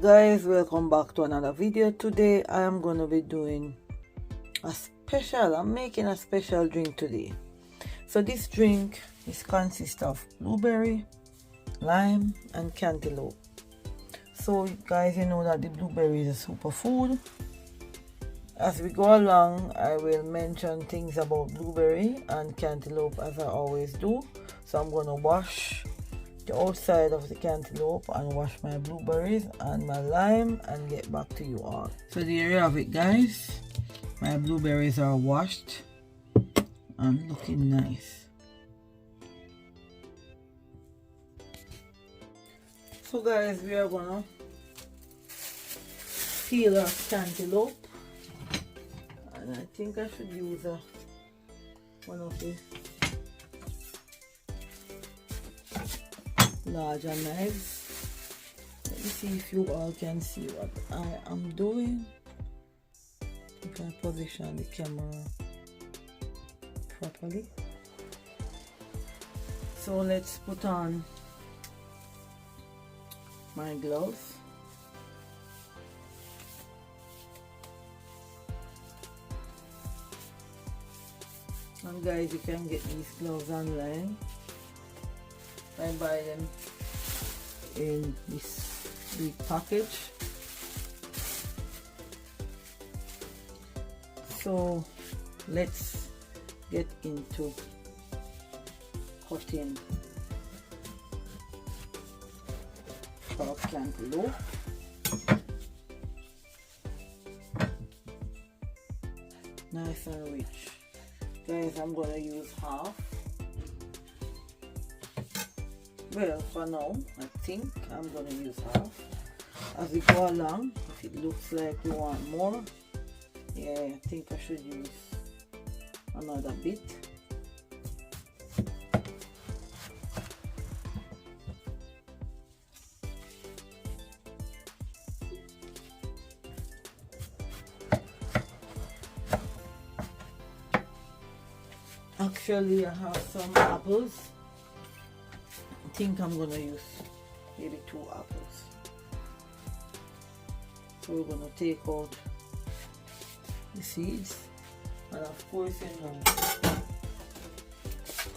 Guys, welcome back to another video. Today I am going to be doing I'm making a special drink today. So this drink consists of blueberry, lime and cantaloupe. So guys, you know that the blueberry is a superfood. As we go along, I will mention things about blueberry and cantaloupe as I always do. So I'm going to wash the outside of the cantaloupe and wash my blueberries and my lime and get back to you all. So there you have it, guys. My blueberries are washed and looking nice. So guys, we are gonna peel our cantaloupe, and I think I should use one of the larger knives. Let me see if you all can see what I am doing. If I position the camera properly. So let's put on my gloves. And guys, you can get these gloves online. I buy them in this big package. So let's get into cutting our cantaloupe. Nice and rich. Guys, I'm gonna use half. Well, for now, I think I'm going to use half. As we go along, if it looks like we want more, yeah, I think I should use another bit. Actually, I have some apples. I think I'm gonna use maybe 2 apples. So we're gonna take out the seeds, and of course, you know,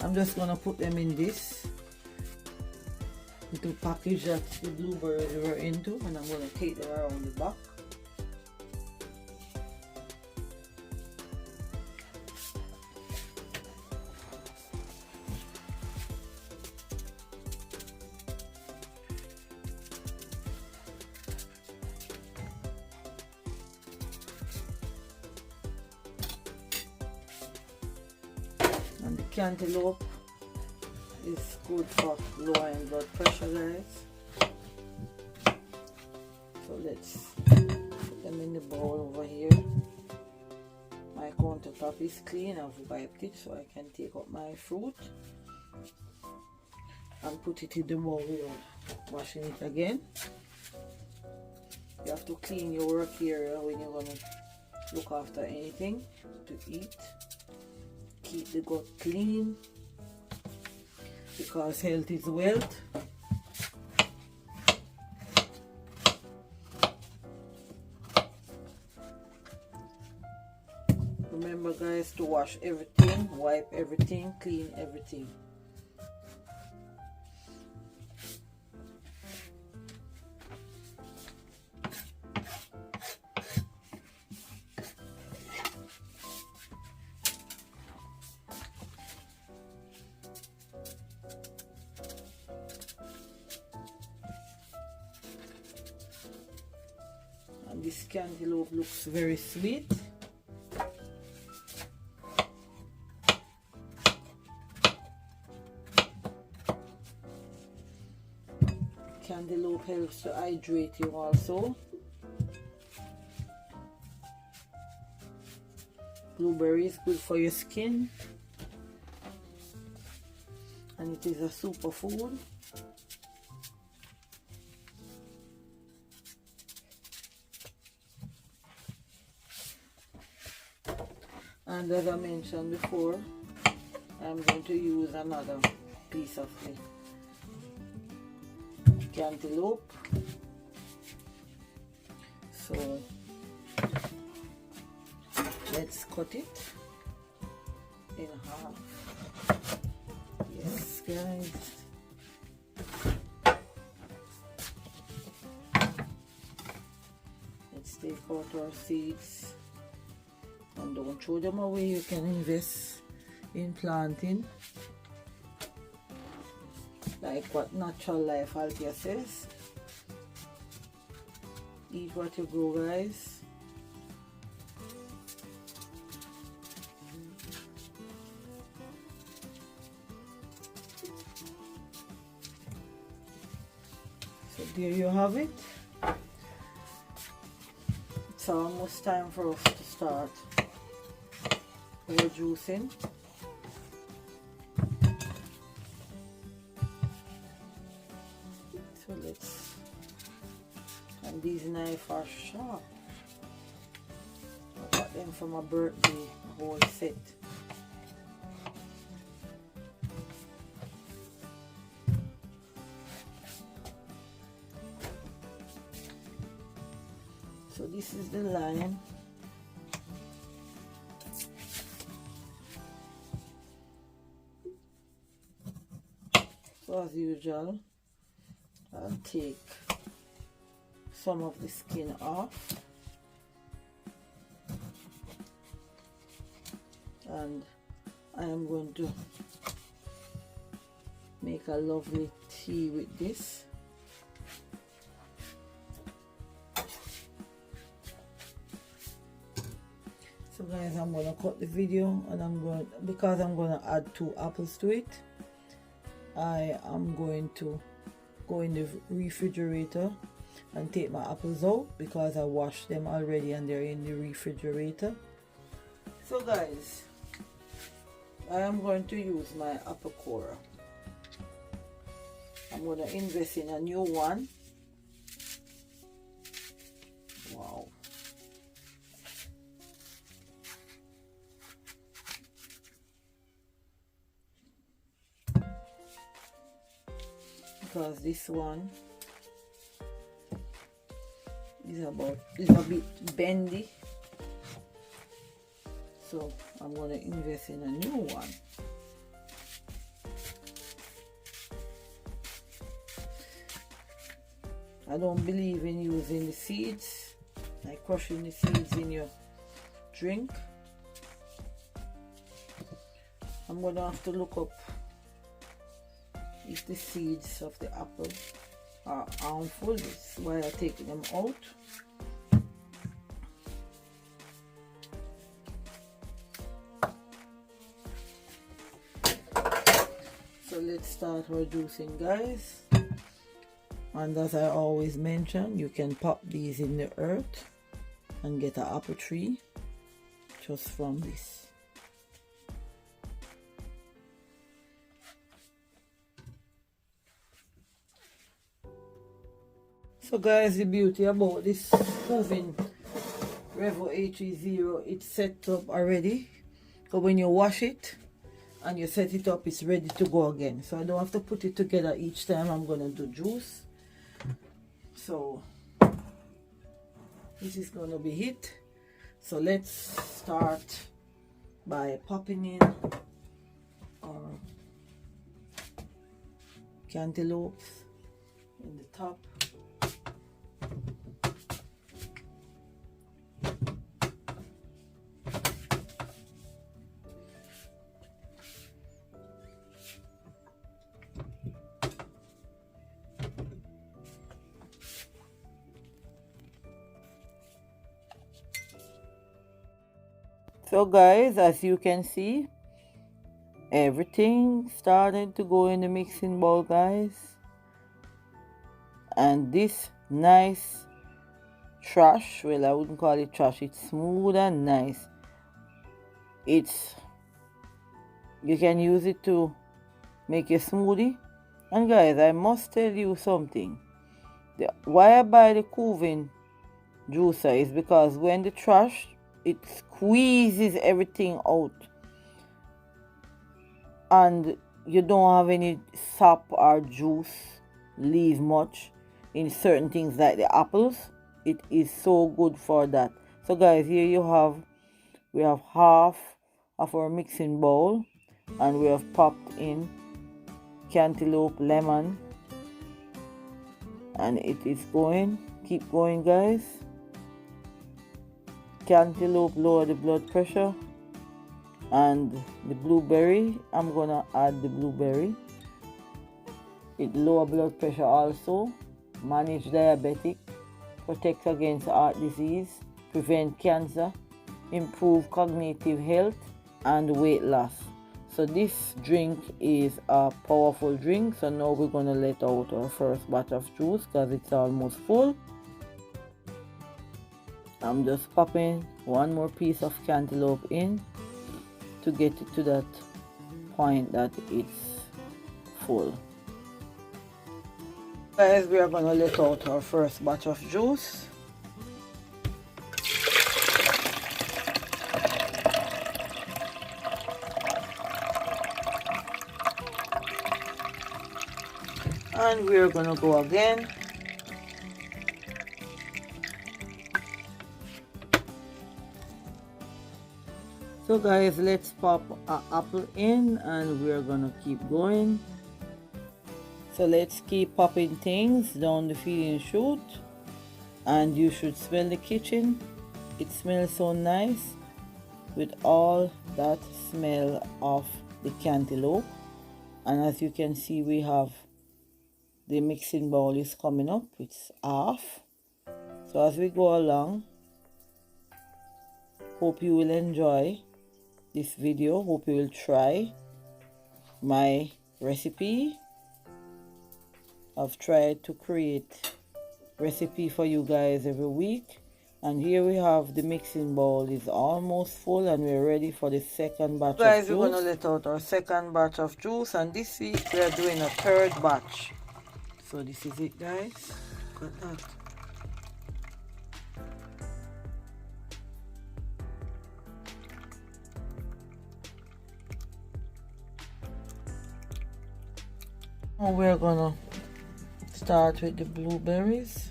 I'm just gonna put them in this little package that the blueberries were into, and I'm gonna take them around the back. And the cantaloupe is good for lowering blood pressure, guys. So let's put them in the bowl over here. My countertop is clean. I've wiped it so I can take out my fruit and put it in the bowl without washing it again. You have to clean your work area when you're going to look after anything to eat. Keep the gut clean, because health is wealth. Remember, guys, to wash everything, wipe everything, clean everything. And this cantaloupe looks very sweet. Cantaloupe helps to hydrate you also. Blueberry is good for your skin, and it is a superfood. And as I mentioned before, I'm going to use another piece of the cantaloupe So let's cut it in half. Yes, guys. Let's take out our seeds and don't throw them away. You can invest in planting, like what Natural Life Althea says. Eat what you grow, guys. So there you have it. It's almost time for us to start our juicing. So let's, and these knives are sharp. I got them for my birthday, a whole set. So this is the lime. So as usual, I'll take some of the skin off, and I am going to make a lovely tea with this. So guys, I'm going to cut the video, and because I'm going to add 2 apples to it, I am going to go in the refrigerator and take my apples out because I washed them already and they're in the refrigerator. So guys, I am going to use my apple core. I'm going to invest in a new one. Wow. Because this one is a bit bendy, so I'm going to invest in a new one. I don't believe in using the seeds, like crushing the seeds in your drink. I'm going to have to look up if the seeds of the apple are harmful. That's why I take them out. So let's start our juicing, guys. And as I always mention, you can pop these in the earth and get an apple tree just from this. So guys, the beauty about this oven Revo 830, it's set up already. So when you wash it and you set it up, it's ready to go again. So I don't have to put it together each time I'm gonna do juice. So this is gonna be it. So let's start by popping in our cantaloupes in the top. So guys, as you can see, everything started to go in the mixing bowl, guys. And this nice trash, well, I wouldn't call it trash, it's smooth and nice. You can use it to make a smoothie. And guys, I must tell you something. Why I buy the Coven juicer is because when the trash, it squeezes everything out and you don't have any sap or juice leave much in certain things like the apples. it is so good for that. So guys, here we have half of our mixing bowl, and we have popped in cantaloupe, lemon, and it is going. Keep going, guys. Cantaloupe lower the blood pressure, and the blueberry, I'm gonna add the blueberry. It lower blood pressure also, manage diabetic, protects against heart disease, prevent cancer, improve cognitive health, and weight loss. So this drink is a powerful drink. So now we're gonna let out our first batch of juice because it's almost full. I'm just popping one more piece of cantaloupe in to get it to that point that it's full. Guys, we are gonna let out our first batch of juice. And we are gonna go again. So guys, let's pop an apple in, and we're gonna keep going. So let's keep popping things down the feeding chute, and you should smell the kitchen. It smells so nice with all that smell of the cantaloupe. And as you can see, we have the mixing bowl is coming up. It's half. So as we go along, hope you will enjoy this video. Hope you will try my recipe. I've tried to create recipe for you guys every week, and here we have the mixing bowl is almost full, and we're ready for the second batch of juice. Guys, we're gonna let out our second batch of juice, and this week we are doing a third batch. So this is it, guys. Look at that. Now we're gonna start with the blueberries.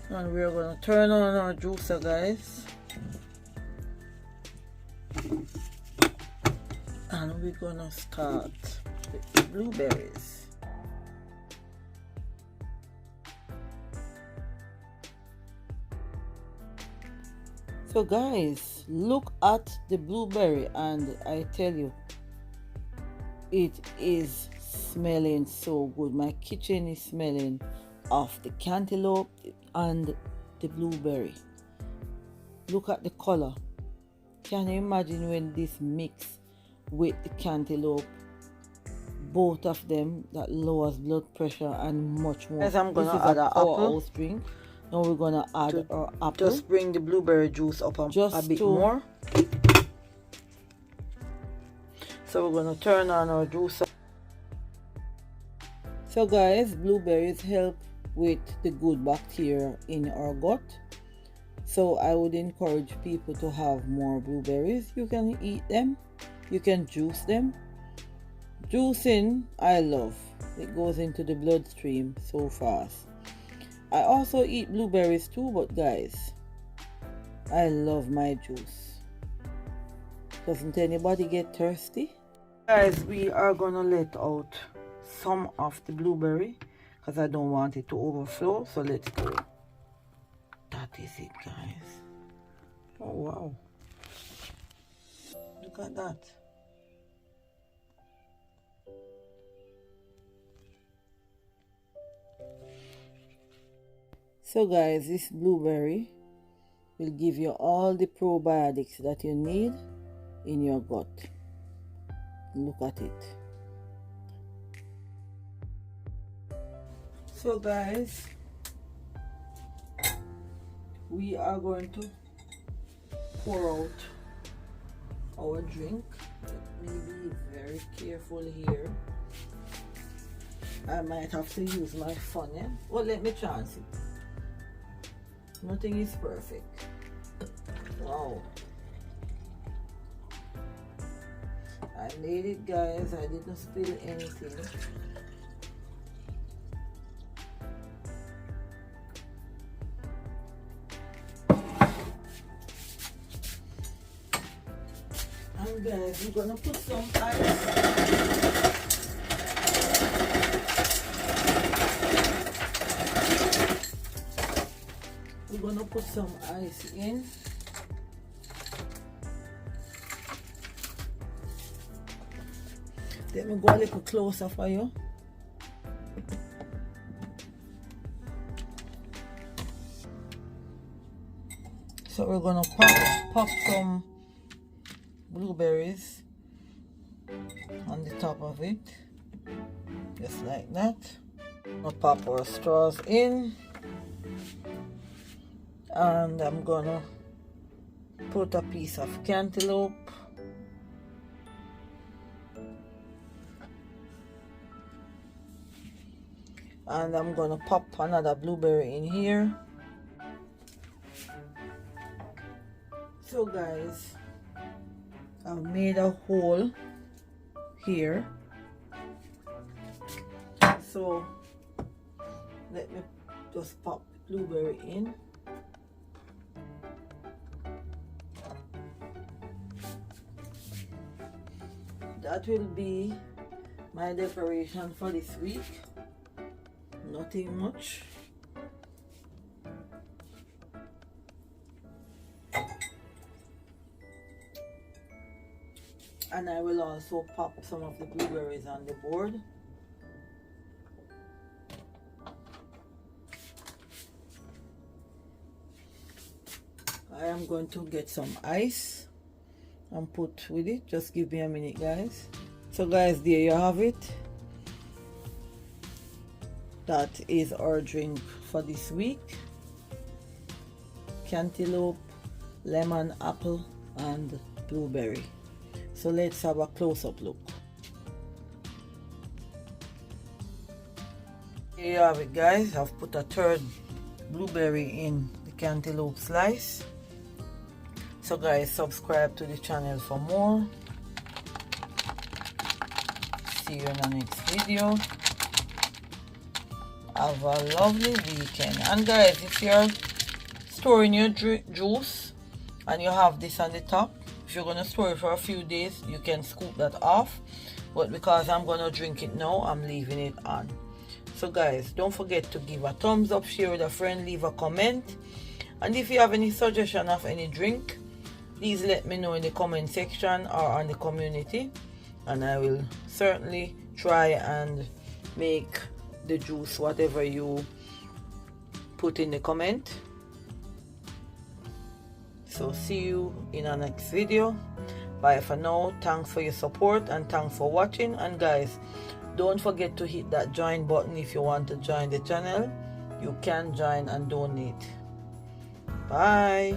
And we're gonna turn on our juicer, guys, and we're gonna start with the blueberries. So guys, look at the blueberry, and I tell you, it is smelling so good. My kitchen is smelling of the cantaloupe and the blueberry. Look at the color. Can you imagine when this mix with the cantaloupe, both of them, that lowers blood pressure and much more. As I'm gonna add an apple drink. Now we're gonna add our apple. Just bring the blueberry juice up a bit more. So we're gonna turn on our juicer. So guys, blueberries help with the good bacteria in our gut. So I would encourage people to have more blueberries. You can eat them, you can juice them. Juicing, I love. It goes into the bloodstream so fast. I also eat blueberries too, but guys, I love my juice. Doesn't anybody get thirsty? Guys, we are gonna let out some of the blueberry because I don't want it to overflow. So let's go. That is it, guys. Oh wow, look at that. So guys, this blueberry will give you all the probiotics that you need in your gut. Look at it. So guys, we are going to pour out our drink. Let me be very careful here. I might have to use my funnel. Well, let me chance it. Nothing is perfect. Wow. I made it, guys. I didn't spill anything. And guys, we're gonna put some ice. We're gonna put some ice in. Let me go a little closer for you. So we're gonna pop some blueberries on the top of it, just like that. I'll pop our straws in, and I'm gonna put a piece of cantaloupe. And I'm gonna pop another blueberry in here. So guys, I've made a hole here. So let me just pop the blueberry in. That will be my decoration for this week. Nothing much. And I will also pop some of the blueberries on the board. I am going to get some ice and put with it. Just give me a minute, guys. So guys, there you have it. That is our drink for this week. Cantaloupe, lemon, apple, and blueberry. So let's have a close-up look. Here you have it, guys. I've put a third blueberry in the cantaloupe slice. So guys, subscribe to the channel for more. See you in the next video. Have a lovely weekend. And guys, if you're storing your juice and you have this on the top, if you're going to store it for a few days, you can scoop that off. But because I'm going to drink it now, I'm leaving it on. So guys, don't forget to give a thumbs up, share with a friend, leave a comment. And if you have any suggestion of any drink, please let me know in the comment section or on the community. And I will certainly try and make the juice whatever you put in the comment. So see you in our next video. Bye for now. Thanks for your support and thanks for watching. And guys, don't forget to hit that join button if you want to join the channel. You can join and donate. Bye.